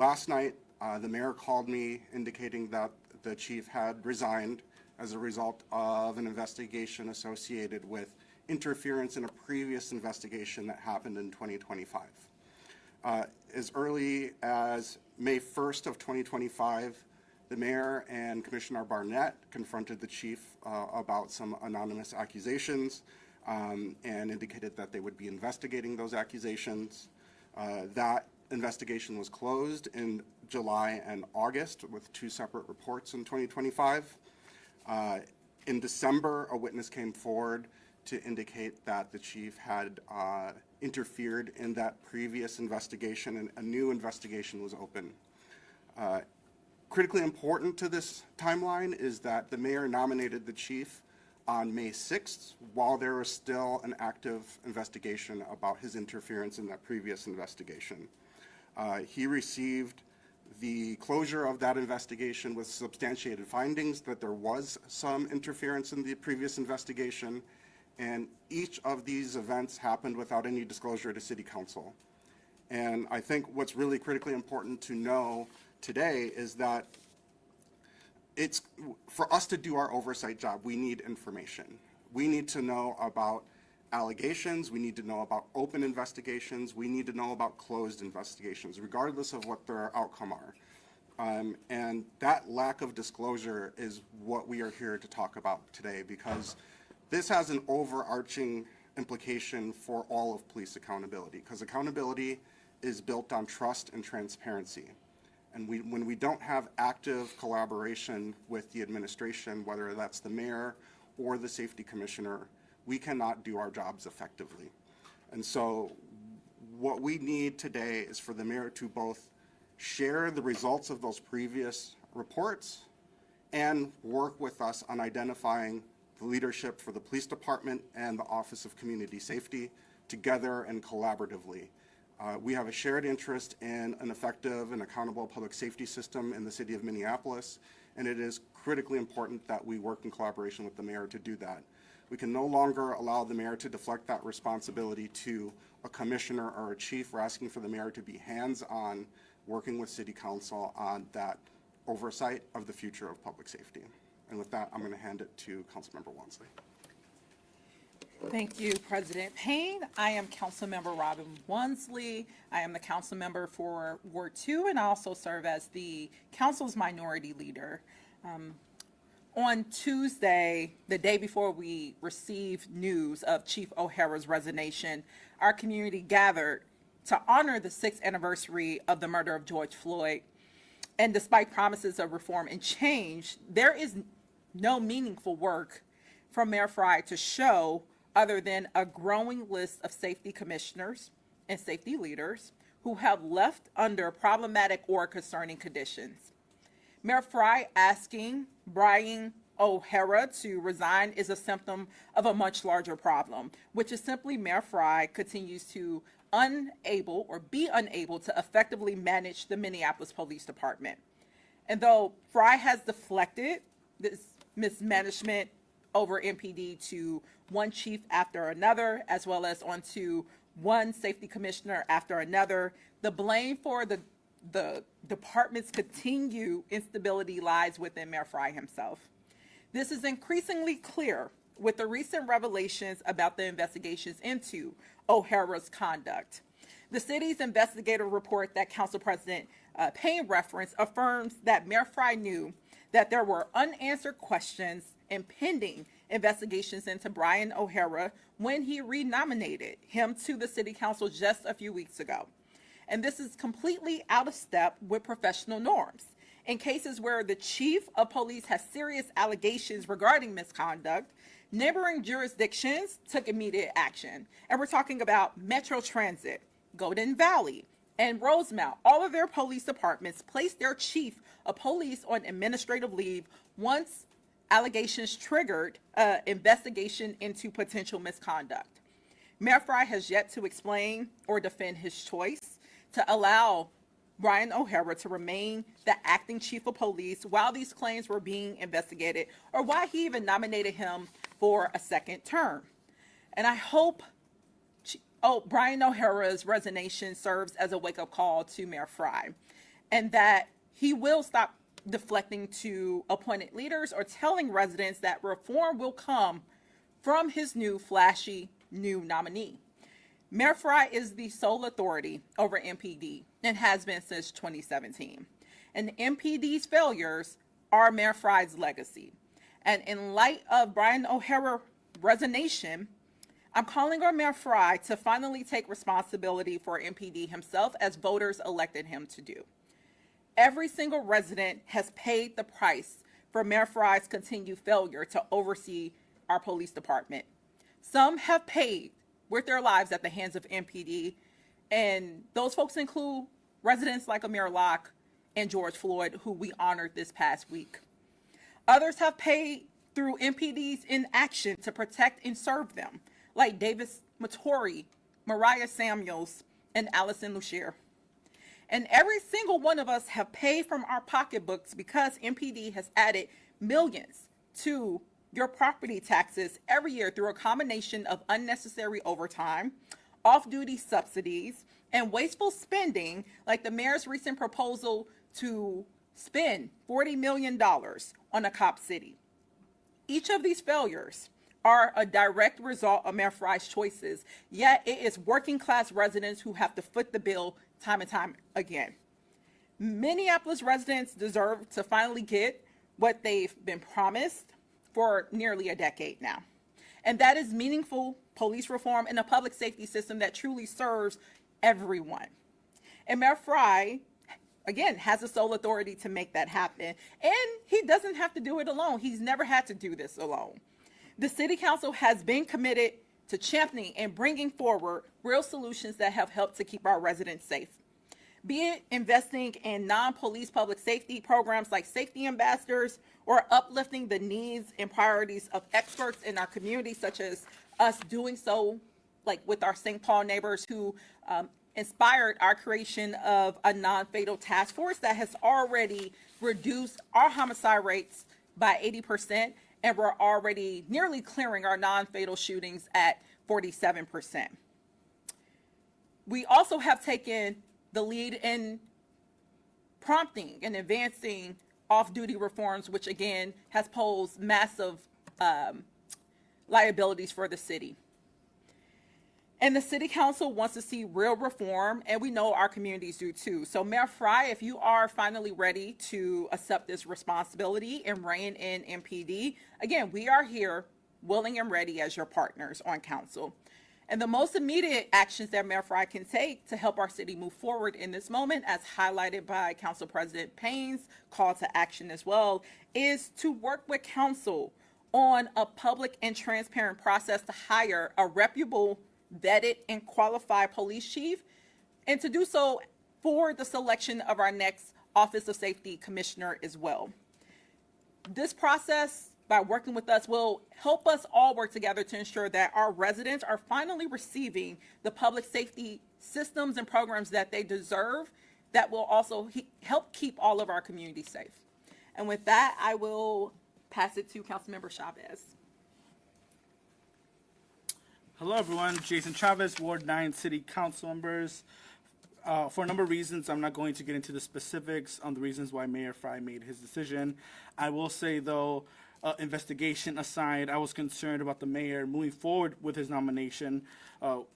Last night, the mayor called me indicating that the chief had resigned as a result of an investigation associated with interference in a previous investigation that happened in 2025. As early as May 1st of 2025, the mayor and Commissioner Barnett confronted the chief about some anonymous accusations and indicated that they would be investigating those accusations. That investigation was closed in July and August with 2 separate reports in 2025. In December, a witness came forward to indicate that the chief had interfered in that previous investigation, and a new investigation was open. Critically important to this timeline is that the mayor nominated the chief on May 6th while there was still an active investigation about his interference in that previous investigation. He received the closure of that investigation with substantiated findings that there was some interference in the previous investigation, and each of these events happened without any disclosure to City Council. And I think what's really critically important to know today is that it's for us to do our oversight job, we need information. We need to know about allegations, we need to know about open investigations, we need to know about closed investigations, regardless of what their outcome are. And that lack of disclosure is what we are here to talk about today, because this has an overarching implication for all of police accountability, because accountability is built on trust and transparency. And when we don't have active collaboration with the administration, whether that's the mayor or the safety commissioner, we cannot do our jobs effectively. And so what we need today is for the mayor to both share the results of those previous reports and work with us on identifying the leadership for the police department and the Office of Community Safety together and collaboratively. We have a shared interest in an effective and accountable public safety system in the city of Minneapolis, and it is critically important that we work in collaboration with the mayor to do that. We can no longer allow the mayor to deflect that responsibility to a commissioner or a chief. We're asking for the mayor to be hands-on, working with City Council on that oversight of the future of public safety. And with that, I'm going to hand it to Councilmember Wonsley. Thank you, President Payne. I am Councilmember Robin Wonsley. I am the council member for Ward 2, and I also serve as the council's minority leader. On Tuesday, the day before we received news of Chief O'Hara's resignation, our community gathered to honor the 6th anniversary of the murder of George Floyd. And despite promises of reform and change, there is no meaningful work from Mayor Frey to show other than a growing list of safety commissioners and safety leaders who have left under problematic or concerning conditions. Mayor Frey asking Brian O'Hara to resign is a symptom of a much larger problem, which is simply Mayor Frey continues to be unable to effectively manage the Minneapolis Police Department. And though Frey has deflected this mismanagement over MPD to one chief after another, as well as onto one safety commissioner after another, the blame for the department's continued instability lies within Mayor Frey himself. This is increasingly clear with the recent revelations about the investigations into O'Hara's conduct. The city's investigative report that Council President Payne referenced affirms that Mayor Frey knew that there were unanswered questions and pending investigations into Brian O'Hara when he renominated him to the City Council just a few weeks ago. And this is completely out of step with professional norms. In cases where the chief of police has serious allegations regarding misconduct, neighboring jurisdictions took immediate action. And we're talking about Metro Transit, Golden Valley, and Rosemount. All of their police departments placed their chief of police on administrative leave once allegations triggered an investigation into potential misconduct. Mayor Frey has yet to explain or defend his choice to allow Brian O'Hara to remain the acting chief of police while these claims were being investigated, or why he even nominated him for a second term. And I hope Brian O'Hara's resignation serves as a wake-up call to Mayor Frey. and that he will stop deflecting to appointed leaders or telling residents that reform will come from his new flashy new nominee. Mayor Frey is the sole authority over MPD and has been since 2017. And MPD's failures are Mayor Frey's legacy. And in light of Brian O'Hara's resignation, I'm calling on Mayor Frey to finally take responsibility for MPD himself as voters elected him to do. Every single resident has paid the price for Mayor Frey's continued failure to oversee our police department. Some have paid with their lives at the hands of MPD, and those folks include residents like Amir Locke and George Floyd, who we honored this past week. Others have paid through MPD's inaction to protect and serve them, like Davis Matori, Mariah Samuels, and Allison Lucier. And every single one of us have paid from our pocketbooks because MPD has added millions to your property taxes every year through a combination of unnecessary overtime, off-duty subsidies, and wasteful spending, like the mayor's recent proposal to spend $40 million on a cop city. Each of these failures are a direct result of Mayor Frey's choices, yet it is working class residents who have to foot the bill time and time again. Minneapolis residents deserve to finally get what they've been promised for nearly a decade now. And that is meaningful police reform and a public safety system that truly serves everyone. And Mayor Frey, again, has the sole authority to make that happen. And he doesn't have to do it alone. He's never had to do this alone. The City Council has been committed to championing and bringing forward real solutions that have helped to keep our residents safe. Be it investing in non-police public safety programs like safety ambassadors, or uplifting the needs and priorities of experts in our community, such as us doing so, like with our St. Paul neighbors who inspired our creation of a non-fatal task force that has already reduced our homicide rates by 80%, and we're already nearly clearing our non-fatal shootings at 47%. We also have taken the lead in prompting and advancing off-duty reforms, which again has posed massive liabilities for the city. And the City Council wants to see real reform, and we know our communities do too. So Mayor Frey, if you are finally ready to accept this responsibility and rein in MPD, again, we are here willing and ready as your partners on council. And the most immediate actions that Mayor Frey can take to help our city move forward in this moment, as highlighted by Council President Payne's call to action as well, is to work with council on a public and transparent process to hire a reputable, vetted, and qualified police chief, and to do so for the selection of our next Office of Safety Commissioner as well. This process, by working with us, will help us all work together to ensure that our residents are finally receiving the public safety systems and programs that they deserve, that will also help keep all of our communities safe. And with that, I will pass it to Councilmember Chavez. Hello, everyone. Jason Chavez, Ward 9 City Council members. For a number of reasons, I'm not going to get into the specifics on the reasons why Mayor Frey made his decision. I will say, though, investigation aside, I was concerned about the mayor moving forward with his nomination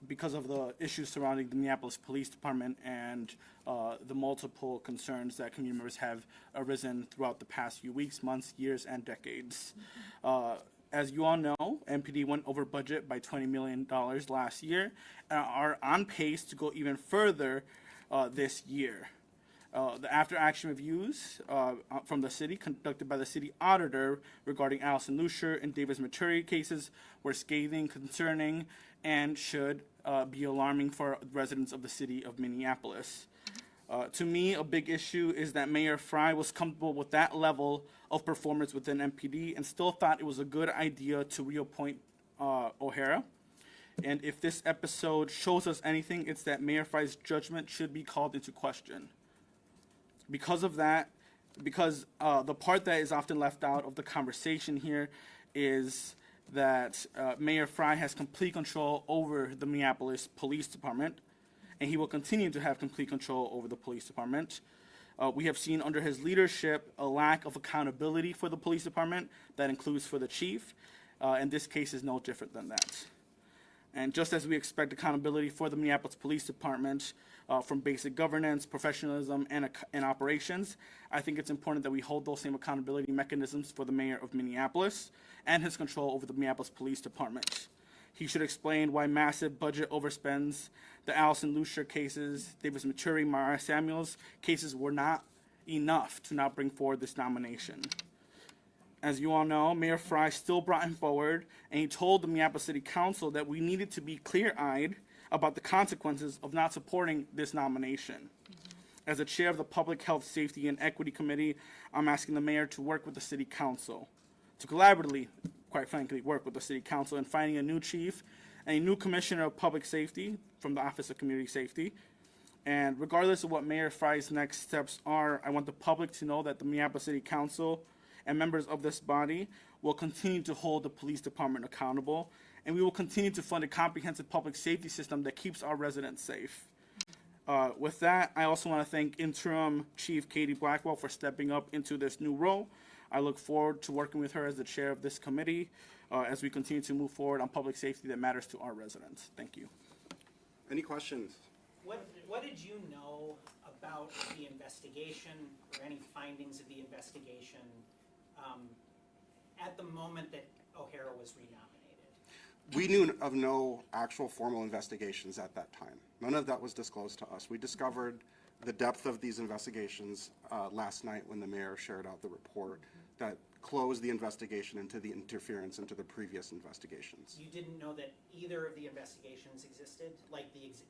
because of the issues surrounding the Minneapolis Police Department and the multiple concerns that community members have arisen throughout the past few weeks, months, years, and decades. As you all know, MPD went over budget by $20 million last year and are on pace to go even further this year. The after-action reviews from the city conducted by the city auditor regarding Allison Lucier and Davis Maturi cases were scathing, concerning, and should be alarming for residents of the city of Minneapolis. To me, a big issue is that Mayor Frey was comfortable with that level of performance within MPD and still thought it was a good idea to reappoint O'Hara. And if this episode shows us anything, it's that Mayor Frey's judgment should be called into question. Because of that, the part that is often left out of the conversation here is that Mayor Frey has complete control over the Minneapolis Police Department, and he will continue to have complete control over the police department. We have seen under his leadership a lack of accountability for the police department. That includes for the chief. And this case is no different than that. And just as we expect accountability for the Minneapolis Police Department from basic governance, professionalism, and operations, I think it's important that we hold those same accountability mechanisms for the mayor of Minneapolis and his control over the Minneapolis Police Department. He should explain why massive budget overspends, the Allison Lucier cases, Davis Maturi, Mara Samuels cases were not enough to not bring forward this nomination. As you all know, Mayor Frey still brought him forward, and he told the Minneapolis City Council that we needed to be clear-eyed about the consequences of not supporting this nomination. As the chair of the Public Health, Safety, and Equity Committee, I'm asking the mayor to work with the City Council, to collaboratively, quite frankly, work with the City Council in finding a new chief and a new commissioner of public safety from the Office of Community Safety. And regardless of what Mayor Frey's next steps are, I want the public to know that the Minneapolis City Council and members of this body will continue to hold the police department accountable, and we will continue to fund a comprehensive public safety system that keeps our residents safe. With that, I also want to thank Interim Chief Katie Blackwell for stepping up into this new role. I look forward to working with her as the chair of this committee as we continue to move forward on public safety that matters to our residents. Thank you. Any questions? What did you know about the investigation or any findings of the investigation at the moment that O'Hara was renominated? We knew of no actual formal investigations at that time. None of that was disclosed to us. We discovered the depth of these investigations last night when the mayor shared out the report that closed the investigation into the interference into the previous investigations. You didn't know that either of the investigations existed? Like,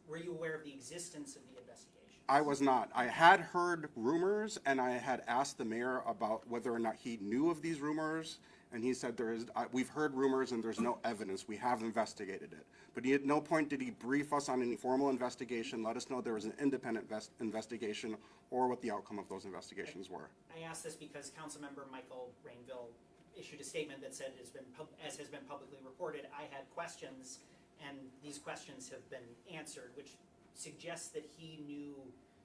were you aware of the existence of the investigations? I was not. I had heard rumors, and I had asked the mayor about whether or not he knew of these rumors, and he said we've heard rumors and there's no evidence. We have investigated it. But at no point did he brief us on any formal investigation, let us know there was an independent investigation, or what the outcome of those investigations were. I asked this because Councilmember Michael Rainville issued a statement that said, as has been publicly reported, I had questions, and these questions have been answered, which suggests that he knew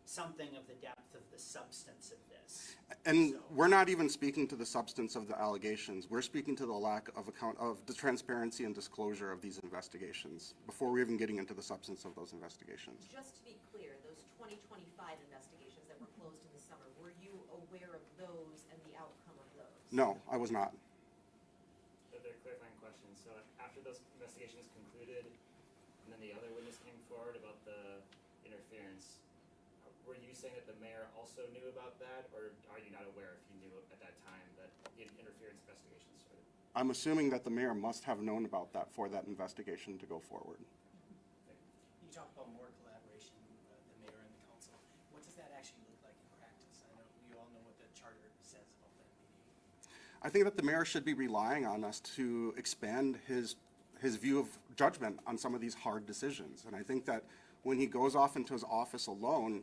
something of the depth of the substance of this. And we're not even speaking to the substance of the allegations. We're speaking to the lack of the transparency and disclosure of these investigations before we're even getting into the substance of those investigations. Just to be clear, those 2025 investigations that were closed in the summer, were you aware of those and the outcome of those? No, I was not. They're clarifying questions. So after those investigations concluded, and then the other witness came forward about the interference, were you saying that the mayor also knew about that, or are you not aware if he knew at that time that the interference investigation started? I'm assuming that the mayor must have known about that for that investigation to go forward. You talk about more collaboration with the mayor and the council. What does that actually look like in practice? I know we all know what the charter says about that meeting. I think that the mayor should be relying on us to expand his view of judgment on some of these hard decisions. And I think that when he goes off into his office alone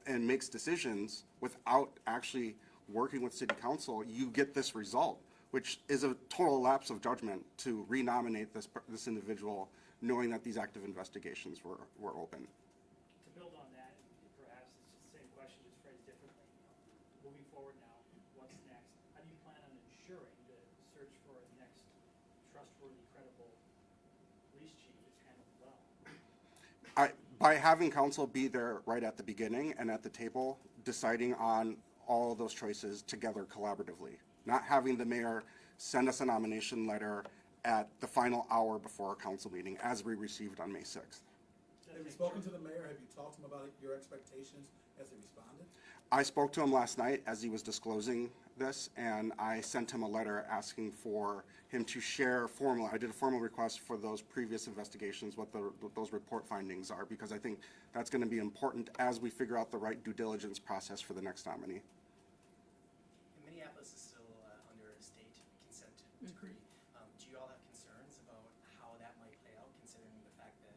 and makes decisions without actually working with city council, you get this result, which is a total lapse of judgment to renominate this individual, knowing that these active investigations were open. To build on that, perhaps it's just the same question, just phrased differently. Moving forward now, what's next? How do you plan on ensuring the search for the next trustworthy, credible police chief is handled well? By having council be there right at the beginning and at the table, deciding on all of those choices together collaboratively, not having the mayor send us a nomination letter at the final hour before our council meeting, as we received on May 6th. Have you spoken to the mayor? Have you talked to him about your expectations? Has he responded? I spoke to him last night as he was disclosing this, and I sent him a letter asking for him to share formally. I did a formal request for those previous investigations, what those report findings are, because I think that's going to be important as we figure out the right due diligence process for the next nominee. And Minneapolis is still under a state consent decree. Do you all have concerns about how that might play out, considering the fact that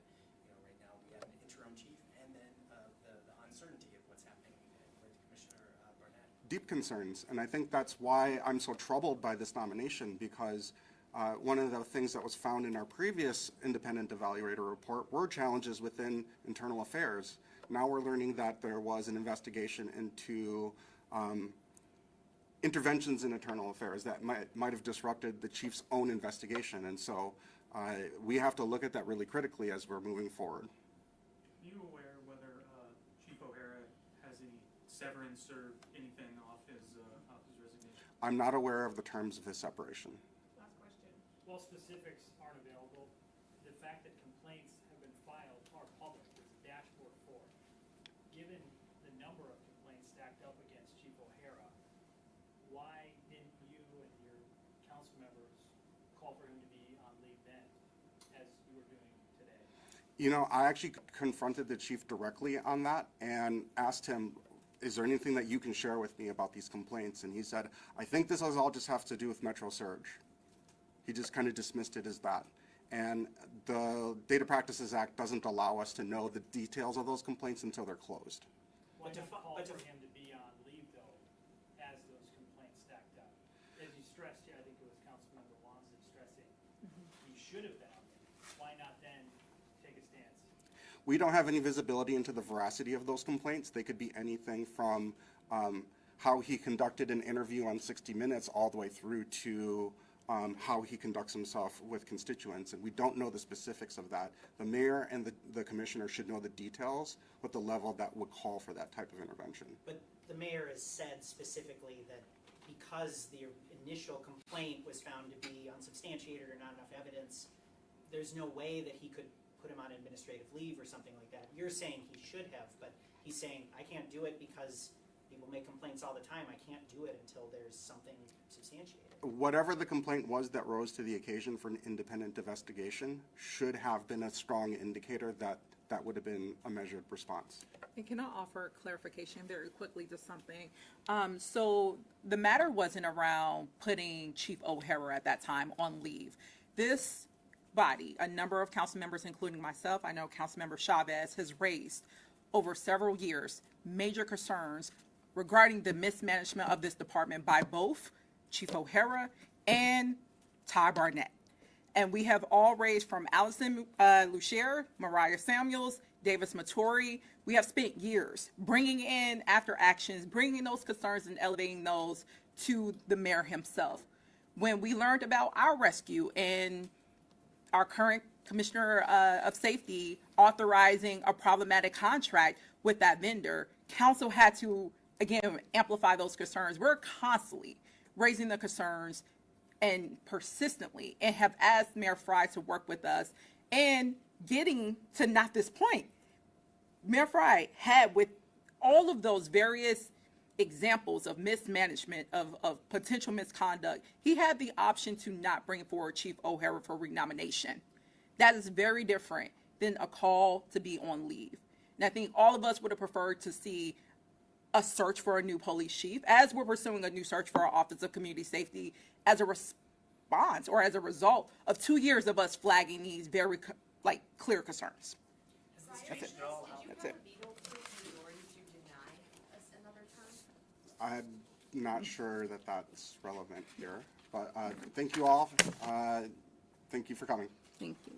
right now we have an interim chief and then the uncertainty of what's happening with Commissioner Barnett? Deep concerns, and I think that's why I'm so troubled by this nomination, because one of the things that was found in our previous independent evaluator report were challenges within internal affairs, Now we're learning that there was an investigation into interventions in internal affairs that might have disrupted the chief's own investigation. And so we have to look at that really critically as we're moving forward. Are you aware whether Chief O'Hara has any severance or anything off his resignation? I'm not aware of the terms of his separation. Last question. While specifics aren't available, the fact that complaints have been filed are public. There's a dashboard for it. Given the number of complaints stacked up against Chief O'Hara, why didn't you and your council members call for him to be on leave then, as you were doing today? You know, I actually confronted the chief directly on that and asked him, is there anything that you can share with me about these complaints? And he said, I think this all just has to do with Metro Surge. He just kind of dismissed it as that. And the Data Practices Act doesn't allow us to know the details of those complaints until they're closed. Why But to not fo- call but to for f- him to be on leave, though, as those complaints stacked up? As you stressed, I think it was Councilmember Wonsley stressing, he should have been on leave. Why not then take a stance? We don't have any visibility into the veracity of those complaints. They could be anything from how he conducted an interview on 60 Minutes all the way through to how he conducts himself with constituents. And we don't know the specifics of that. The mayor and the commissioner should know the details, but the level that would call for that type of intervention. But the mayor has said specifically that because the initial complaint was found to be unsubstantiated or not enough evidence, there's no way that he could put him on administrative leave or something like that. You're saying he should have, but he's saying, I can't do it because people make complaints all the time. I can't do it until there's something substantiated. Whatever the complaint was that rose to the occasion for an independent investigation should have been a strong indicator that that would have been a measured response. And can I offer clarification very quickly to something? So the matter wasn't around putting Chief O'Hara at that time on leave. This body, a number of council members, including myself, I know Councilmember Chavez, has raised over several years major concerns regarding the mismanagement of this department by both Chief O'Hara and Ty Barnett. And we have all raised, from Allison Lucier, Mariah Samuels, Davis Mattori. We have spent years bringing in after actions, bringing those concerns and elevating those to the mayor himself. When we learned about our rescue and our current Commissioner of Safety authorizing a problematic contract with that vendor, council had to, again, amplify those concerns. We're constantly raising the concerns and persistently, and have asked Mayor Frey to work with us, and getting to not this point. Mayor Frey had, with all of those various examples of mismanagement, of potential misconduct, he had the option to not bring forward Chief O'Hara for renomination. That is very different than a call to be on leave. And I think all of us would have preferred to see a search for a new police chief, as we're pursuing a new search for our Office of Community Safety, as a response or as a result of 2 years of us flagging these very clear concerns. That's it. That's it. I'm not sure that that's relevant here, but thank you all. Thank you for coming. Thank you.